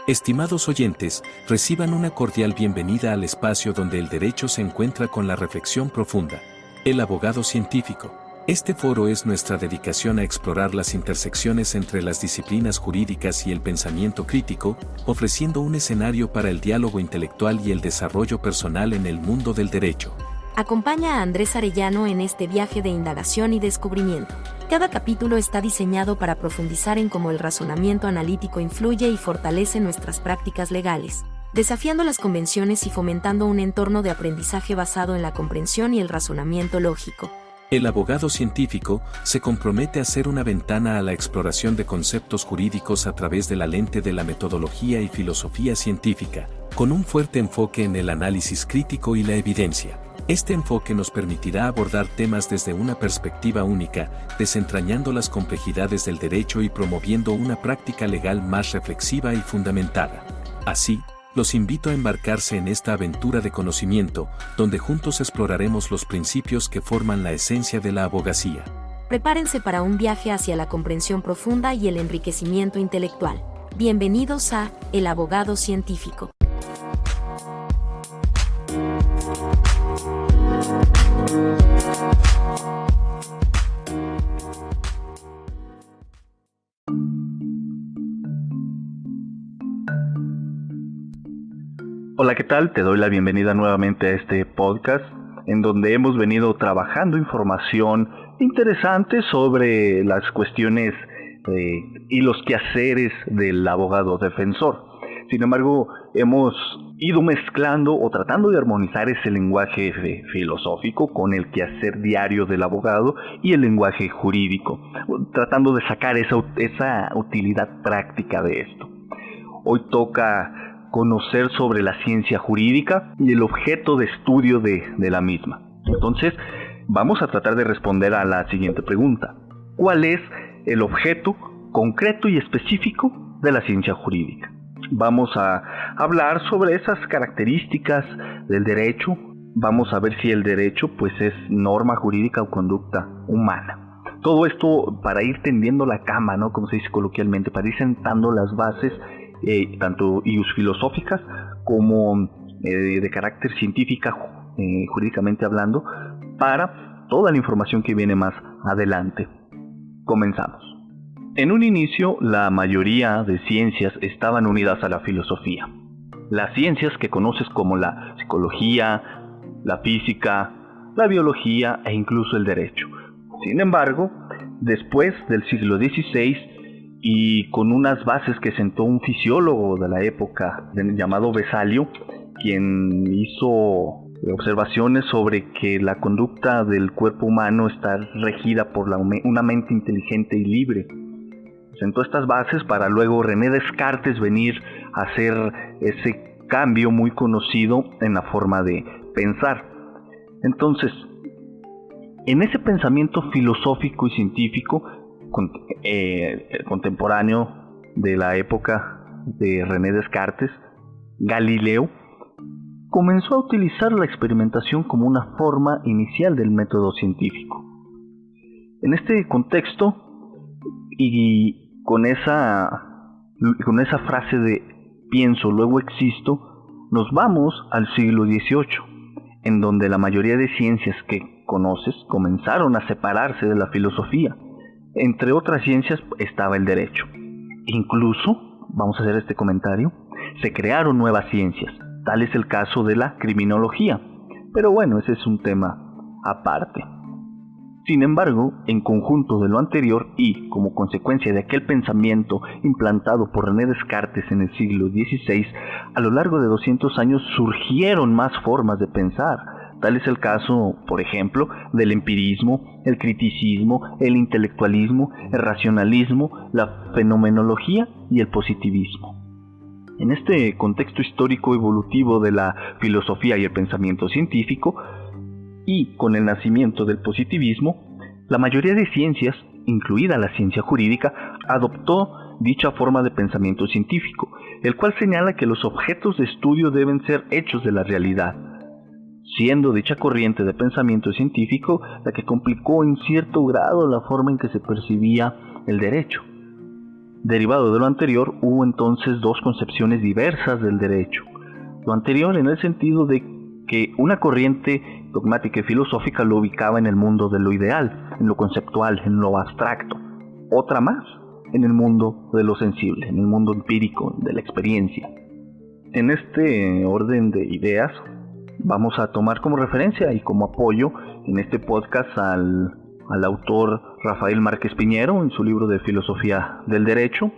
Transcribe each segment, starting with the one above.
Estimados oyentes, reciban una cordial bienvenida al espacio donde el derecho se encuentra con la reflexión profunda. El abogado científico. Este foro es nuestra dedicación a explorar las intersecciones entre las disciplinas jurídicas y el pensamiento crítico, ofreciendo un escenario para el diálogo intelectual y el desarrollo personal en el mundo del derecho. Acompaña a Andrés Arellano en este viaje de indagación y descubrimiento. Cada capítulo está diseñado para profundizar en cómo el razonamiento analítico influye y fortalece nuestras prácticas legales, desafiando las convenciones y fomentando un entorno de aprendizaje basado en la comprensión y el razonamiento lógico. El abogado científico se compromete a ser una ventana a la exploración de conceptos jurídicos a través de la lente de la metodología y filosofía científica, con un fuerte enfoque en el análisis crítico y la evidencia. Este enfoque nos permitirá abordar temas desde una perspectiva única, desentrañando las complejidades del derecho y promoviendo una práctica legal más reflexiva y fundamentada. Así, los invito a embarcarse en esta aventura de conocimiento, donde juntos exploraremos los principios que forman la esencia de la abogacía. Prepárense para un viaje hacia la comprensión profunda y el enriquecimiento intelectual. Bienvenidos a El Abogado Científico. Hola, ¿qué tal? Te doy la bienvenida nuevamente a este podcast en donde hemos venido trabajando información interesante sobre las cuestiones y los quehaceres del abogado defensor. Sin embargo, hemos ido mezclando o tratando de armonizar ese lenguaje filosófico con el quehacer diario del abogado y el lenguaje jurídico, tratando de sacar esa utilidad práctica de esto. Hoy toca conocer sobre la ciencia jurídica y el objeto de estudio de la misma. Entonces, vamos a tratar de responder a la siguiente pregunta. ¿Cuál es el objeto concreto y específico de la ciencia jurídica? Vamos a hablar sobre esas características del derecho. Vamos a ver si el derecho pues es norma jurídica o conducta humana. Todo esto para ir tendiendo la cama, ¿no? Como se dice coloquialmente, para ir sentando las bases tanto filosóficas como de carácter científica, jurídicamente hablando, para toda la información que viene más adelante. Comenzamos. En un inicio, la mayoría de ciencias estaban unidas a la filosofía. Las ciencias que conoces como la psicología, la física, la biología e incluso el derecho. Sin embargo, después del siglo XVI, y con unas bases que sentó un fisiólogo de la época llamado Vesalio, quien hizo observaciones sobre que la conducta del cuerpo humano está regida por una mente inteligente y libre. Sentó estas bases para luego René Descartes venir a hacer ese cambio muy conocido en la forma de pensar. Entonces, en ese pensamiento filosófico y científico contemporáneo de la época de René Descartes, Galileo comenzó a utilizar la experimentación como una forma inicial del método científico. En este contexto y con esa frase de pienso, luego existo, nos vamos al siglo XVIII, en donde la mayoría de ciencias que conoces comenzaron a separarse de la filosofía. Entre otras ciencias estaba el derecho. Incluso, vamos a hacer este comentario, se crearon nuevas ciencias. Tal es el caso de la criminología. Pero bueno, ese es un tema aparte. Sin embargo, en conjunto de lo anterior y como consecuencia de aquel pensamiento implantado por René Descartes en el siglo XVI, a lo largo de 200 años surgieron más formas de pensar. Tal es el caso, por ejemplo, del empirismo, el criticismo, el intelectualismo, el racionalismo, la fenomenología y el positivismo. En este contexto histórico evolutivo de la filosofía y el pensamiento científico, y con el nacimiento del positivismo, la mayoría de ciencias, incluida la ciencia jurídica, adoptó dicha forma de pensamiento científico, el cual señala que los objetos de estudio deben ser hechos de la realidad, siendo dicha corriente de pensamiento científico la que complicó en cierto grado la forma en que se percibía el derecho. Derivado de lo anterior, hubo entonces dos concepciones diversas del derecho. Lo anterior en el sentido de que una corriente dogmática y filosófica lo ubicaba en el mundo de lo ideal, en lo conceptual, en lo abstracto. Otra más en el mundo de lo sensible, en el mundo empírico, de la experiencia. En este orden de ideas vamos a tomar como referencia y como apoyo en este podcast al autor Rafael Márquez Piñero en su libro de Filosofía del Derecho,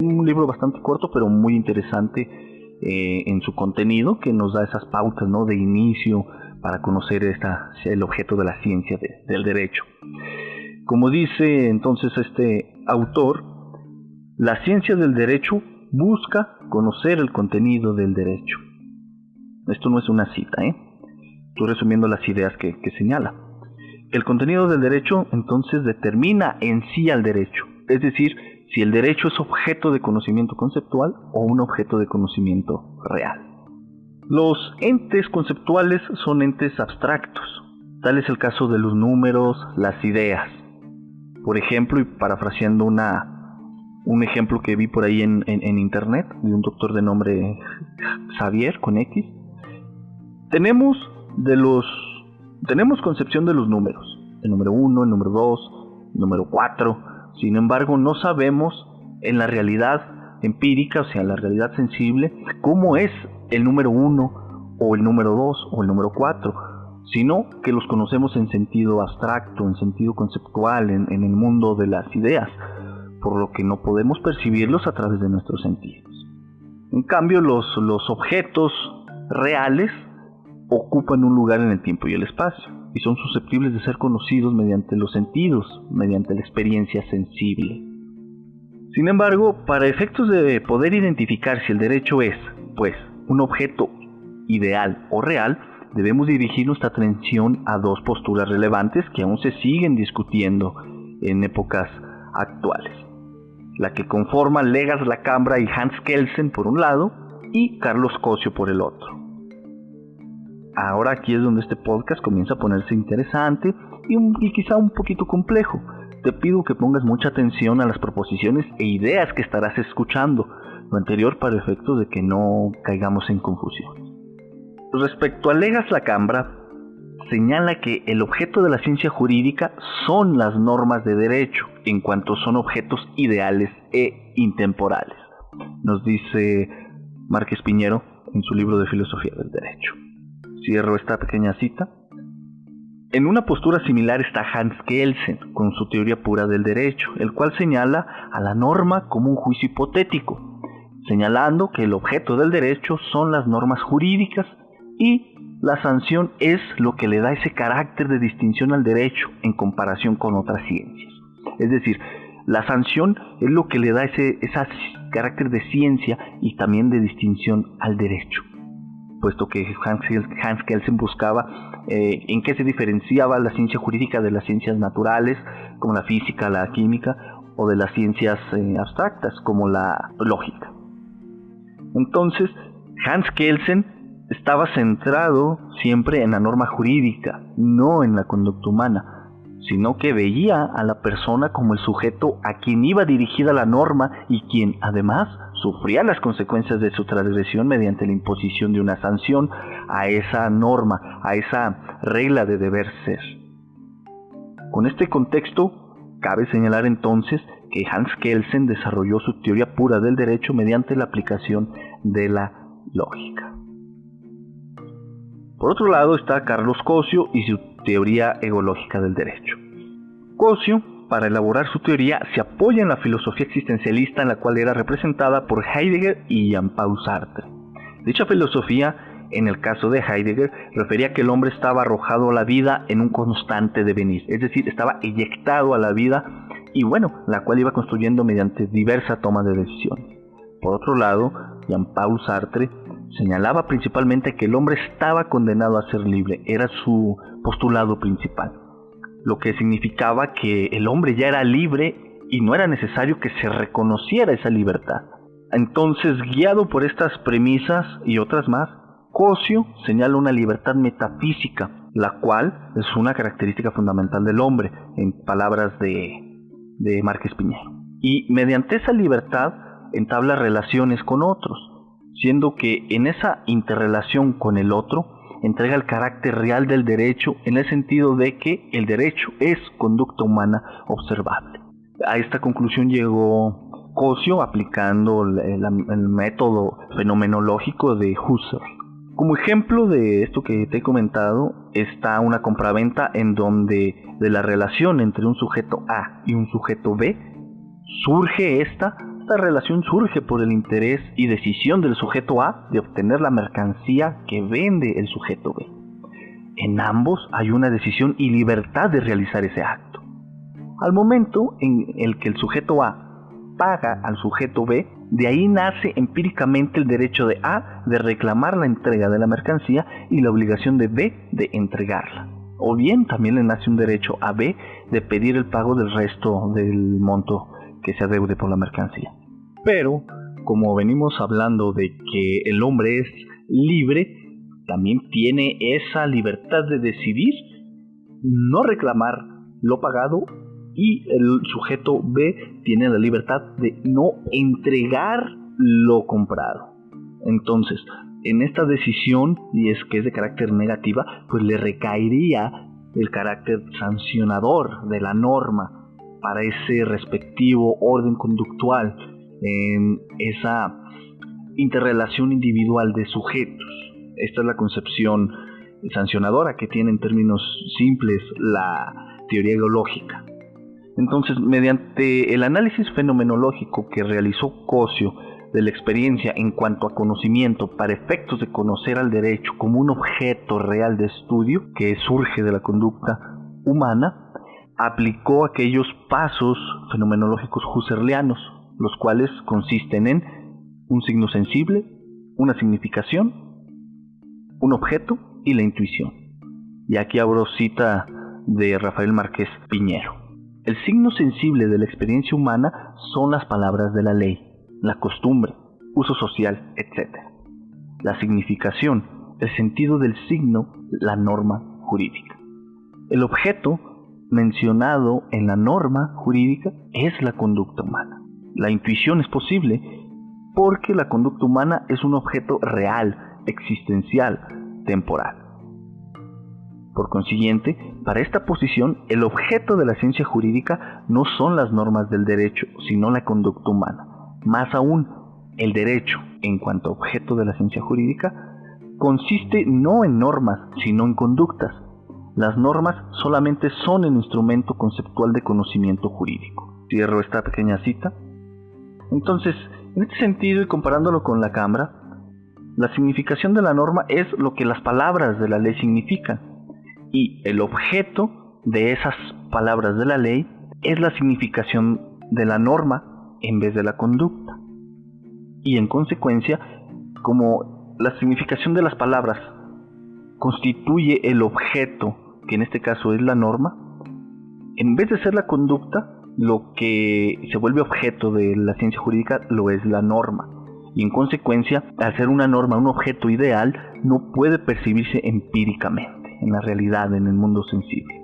un libro bastante corto pero muy interesante en su contenido, que nos da esas pautas, ¿no?, de inicio para conocer el objeto de la ciencia del derecho. Como dice entonces este autor, la ciencia del derecho busca conocer el contenido del derecho. Esto no es una cita, estoy resumiendo las ideas que señala. El contenido del derecho entonces determina en sí al derecho, es decir, si el derecho es objeto de conocimiento conceptual o un objeto de conocimiento real. Los entes conceptuales son entes abstractos. Tal es el caso de los números, las ideas. Por ejemplo, y parafraseando un ejemplo que vi por ahí en internet, de un doctor de nombre Xavier, con X, tenemos concepción de los números, el número 1, el número 2, el número 4, sin embargo no sabemos en la realidad empírica, o sea, en la realidad sensible, cómo es el número 1 o el número 2 o el número 4, sino que los conocemos en sentido abstracto, en sentido conceptual, en el mundo de las ideas, por lo que no podemos percibirlos a través de nuestros sentidos. En cambio, los objetos reales ocupan un lugar en el tiempo y el espacio, y son susceptibles de ser conocidos mediante los sentidos, mediante la experiencia sensible. Sin embargo, para efectos de poder identificar si el derecho es, pues, un objeto ideal o real, debemos dirigir nuestra atención a dos posturas relevantes que aún se siguen discutiendo en épocas actuales. La que conforman Legaz Lacambra y Hans Kelsen por un lado, y Carlos Cosio por el otro. Ahora aquí es donde este podcast comienza a ponerse interesante y quizá un poquito complejo. Te pido que pongas mucha atención a las proposiciones e ideas que estarás escuchando, lo anterior para efectos de que no caigamos en confusión. Respecto a Legaz Lacambra, señala que el objeto de la ciencia jurídica son las normas de derecho, en cuanto son objetos ideales e intemporales. Nos dice Márquez Piñero en su libro de Filosofía del Derecho. Cierro esta pequeña cita. En una postura similar está Hans Kelsen, con su teoría pura del derecho, el cual señala a la norma como un juicio hipotético, señalando que el objeto del derecho son las normas jurídicas y la sanción es lo que le da ese carácter de distinción al derecho en comparación con otras ciencias. Es decir, la sanción es lo que le da ese carácter de ciencia y también de distinción al derecho, puesto que Hans Kelsen buscaba en qué se diferenciaba la ciencia jurídica de las ciencias naturales, como la física, la química, o de las ciencias abstractas, como la lógica. Entonces, Hans Kelsen estaba centrado siempre en la norma jurídica, no en la conducta humana, sino que veía a la persona como el sujeto a quien iba dirigida la norma y quien, además, sufría las consecuencias de su transgresión mediante la imposición de una sanción a esa norma, a esa regla de deber ser. Con este contexto, cabe señalar entonces que Hans Kelsen desarrolló su teoría pura del derecho mediante la aplicación de la lógica. Por otro lado está Carlos Cosio y su teoría egológica del derecho. Cosio, para elaborar su teoría, se apoya en la filosofía existencialista en la cual era representada por Heidegger y Jean-Paul Sartre. Dicha filosofía, en el caso de Heidegger, refería que el hombre estaba arrojado a la vida en un constante devenir, es decir, estaba eyectado a la vida y la cual iba construyendo mediante diversa toma de decisiones. Por otro lado, Jean-Paul Sartre señalaba principalmente que el hombre estaba condenado a ser libre, era su postulado principal, lo que significaba que el hombre ya era libre y no era necesario que se reconociera esa libertad. Entonces, guiado por estas premisas y otras más, Cosio señala una libertad metafísica, la cual es una característica fundamental del hombre, en palabras de Márquez Piñero. y mediante esa libertad entabla relaciones con otros, siendo que en esa interrelación con el otro entrega el carácter real del derecho en el sentido de que el derecho es conducta humana observable. A esta conclusión llegó Cosio aplicando el método fenomenológico de Husserl. Como ejemplo de esto que te he comentado está una compraventa en donde de la relación entre un sujeto A y un sujeto B surge esta relación surge por el interés y decisión del sujeto A de obtener la mercancía que vende el sujeto B. En ambos hay una decisión y libertad de realizar ese acto. Al momento en el que el sujeto A paga al sujeto B, de ahí nace empíricamente el derecho de A de reclamar la entrega de la mercancía y la obligación de B de entregarla. O bien también le nace un derecho a B de pedir el pago del resto del monto que se adeude por la mercancía. Pero, como venimos hablando de que el hombre es libre, también tiene esa libertad de decidir no reclamar lo pagado, y el sujeto B tiene la libertad de no entregar lo comprado. Entonces, en esta decisión, y es que es de carácter negativa, pues le recaería el carácter sancionador de la norma para ese respectivo orden conductual en esa interrelación individual de sujetos. Esta es la concepción sancionadora que tiene en términos simples la teoría geológica. Entonces, mediante el análisis fenomenológico que realizó Cosio de la experiencia en cuanto a conocimiento para efectos de conocer al derecho como un objeto real de estudio que surge de la conducta humana, aplicó aquellos pasos fenomenológicos husserlianos, los cuales consisten en un signo sensible, una significación, un objeto y la intuición. Y aquí abro cita de Rafael Márquez Piñero. El signo sensible de la experiencia humana son las palabras de la ley, la costumbre, uso social, etc. La significación, el sentido del signo, la norma jurídica. El objeto mencionado en la norma jurídica es la conducta humana. La intuición es posible porque la conducta humana es un objeto real, existencial, temporal. Por consiguiente, para esta posición, el objeto de la ciencia jurídica no son las normas del derecho, sino la conducta humana. Más aún, el derecho, en cuanto a objeto de la ciencia jurídica, consiste no en normas, sino en conductas. Las normas solamente son el instrumento conceptual de conocimiento jurídico. Cierro esta pequeña cita. Entonces, en este sentido y comparándolo con la Cámara, la significación de la norma es lo que las palabras de la ley significan, y el objeto de esas palabras de la ley es la significación de la norma en vez de la conducta. Y en consecuencia, como la significación de las palabras constituye el objeto, que en este caso es la norma, en vez de ser la conducta, lo que se vuelve objeto de la ciencia jurídica lo es la norma. Y en consecuencia, al ser una norma un objeto ideal, no puede percibirse empíricamente, en la realidad, en el mundo sensible.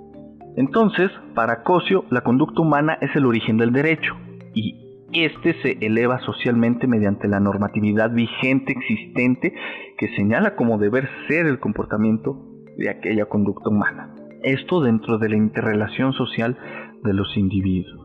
Entonces, para Cosio, la conducta humana es el origen del derecho, y este se eleva socialmente mediante la normatividad vigente existente que señala como deber ser el comportamiento de aquella conducta humana. Esto dentro de la interrelación social de los individuos.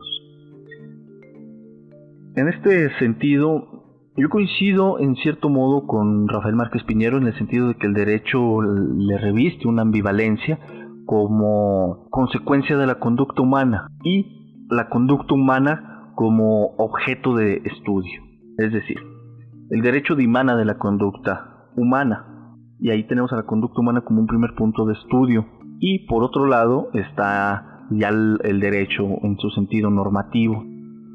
En este sentido, yo coincido en cierto modo con Rafael Márquez Piñero en el sentido de que el derecho le reviste una ambivalencia como consecuencia de la conducta humana y la conducta humana como objeto de estudio. Es decir, el derecho dimana de la conducta humana, y ahí tenemos a la conducta humana como un primer punto de estudio, y por otro lado está ya el derecho en su sentido normativo.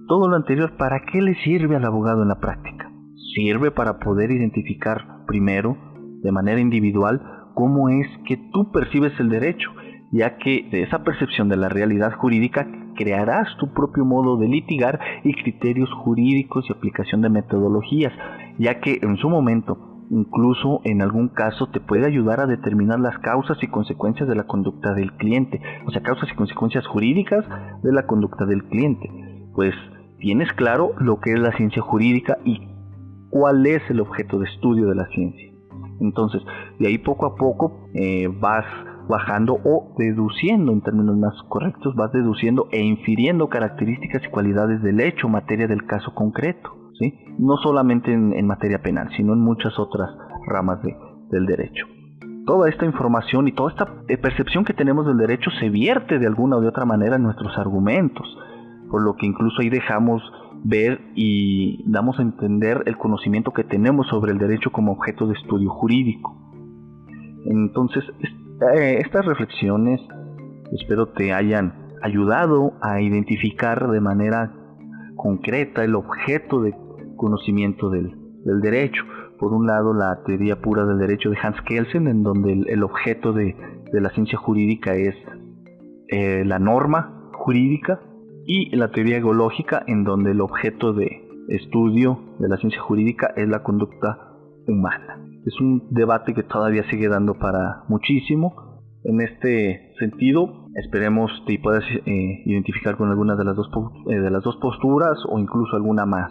Todo lo anterior, ¿para qué le sirve al abogado en la práctica? Sirve para poder identificar primero, de manera individual, cómo es que tú percibes el derecho, ya que de esa percepción de la realidad jurídica crearás tu propio modo de litigar y criterios jurídicos y aplicación de metodologías, ya que en su momento, incluso en algún caso, te puede ayudar a determinar las causas y consecuencias de la conducta del cliente, o sea, causas y consecuencias jurídicas de la conducta del cliente. Pues tienes claro lo que es la ciencia jurídica y cuál es el objeto de estudio de la ciencia. Entonces, de ahí poco a poco vas bajando o deduciendo, en términos más correctos, vas deduciendo e infiriendo características y cualidades del hecho, materia del caso concreto, ¿sí? No solamente en materia penal, sino en muchas otras ramas del derecho. Toda esta información y toda esta percepción que tenemos del derecho se vierte de alguna o de otra manera en nuestros argumentos, por lo que incluso ahí dejamos ver y damos a entender el conocimiento que tenemos sobre el derecho como objeto de estudio jurídico. Entonces, estas reflexiones espero te hayan ayudado a identificar de manera concreta el objeto de conocimiento del derecho. Por un lado, la teoría pura del derecho de Hans Kelsen, en donde el objeto de la ciencia jurídica es la norma jurídica, y la teoría ecológica, en donde el objeto de estudio de la ciencia jurídica es la conducta humana. Es un debate que todavía sigue dando para muchísimo. En este sentido, esperemos te puedas identificar con alguna de las dos posturas o incluso alguna más.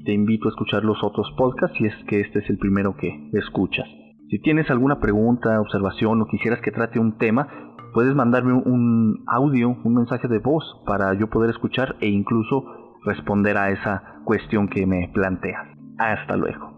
Te invito a escuchar los otros podcasts si es que este es el primero que escuchas. Si tienes alguna pregunta, observación o quisieras que trate un tema, puedes mandarme un audio, un mensaje de voz para yo poder escuchar e incluso responder a esa cuestión que me planteas. Hasta luego.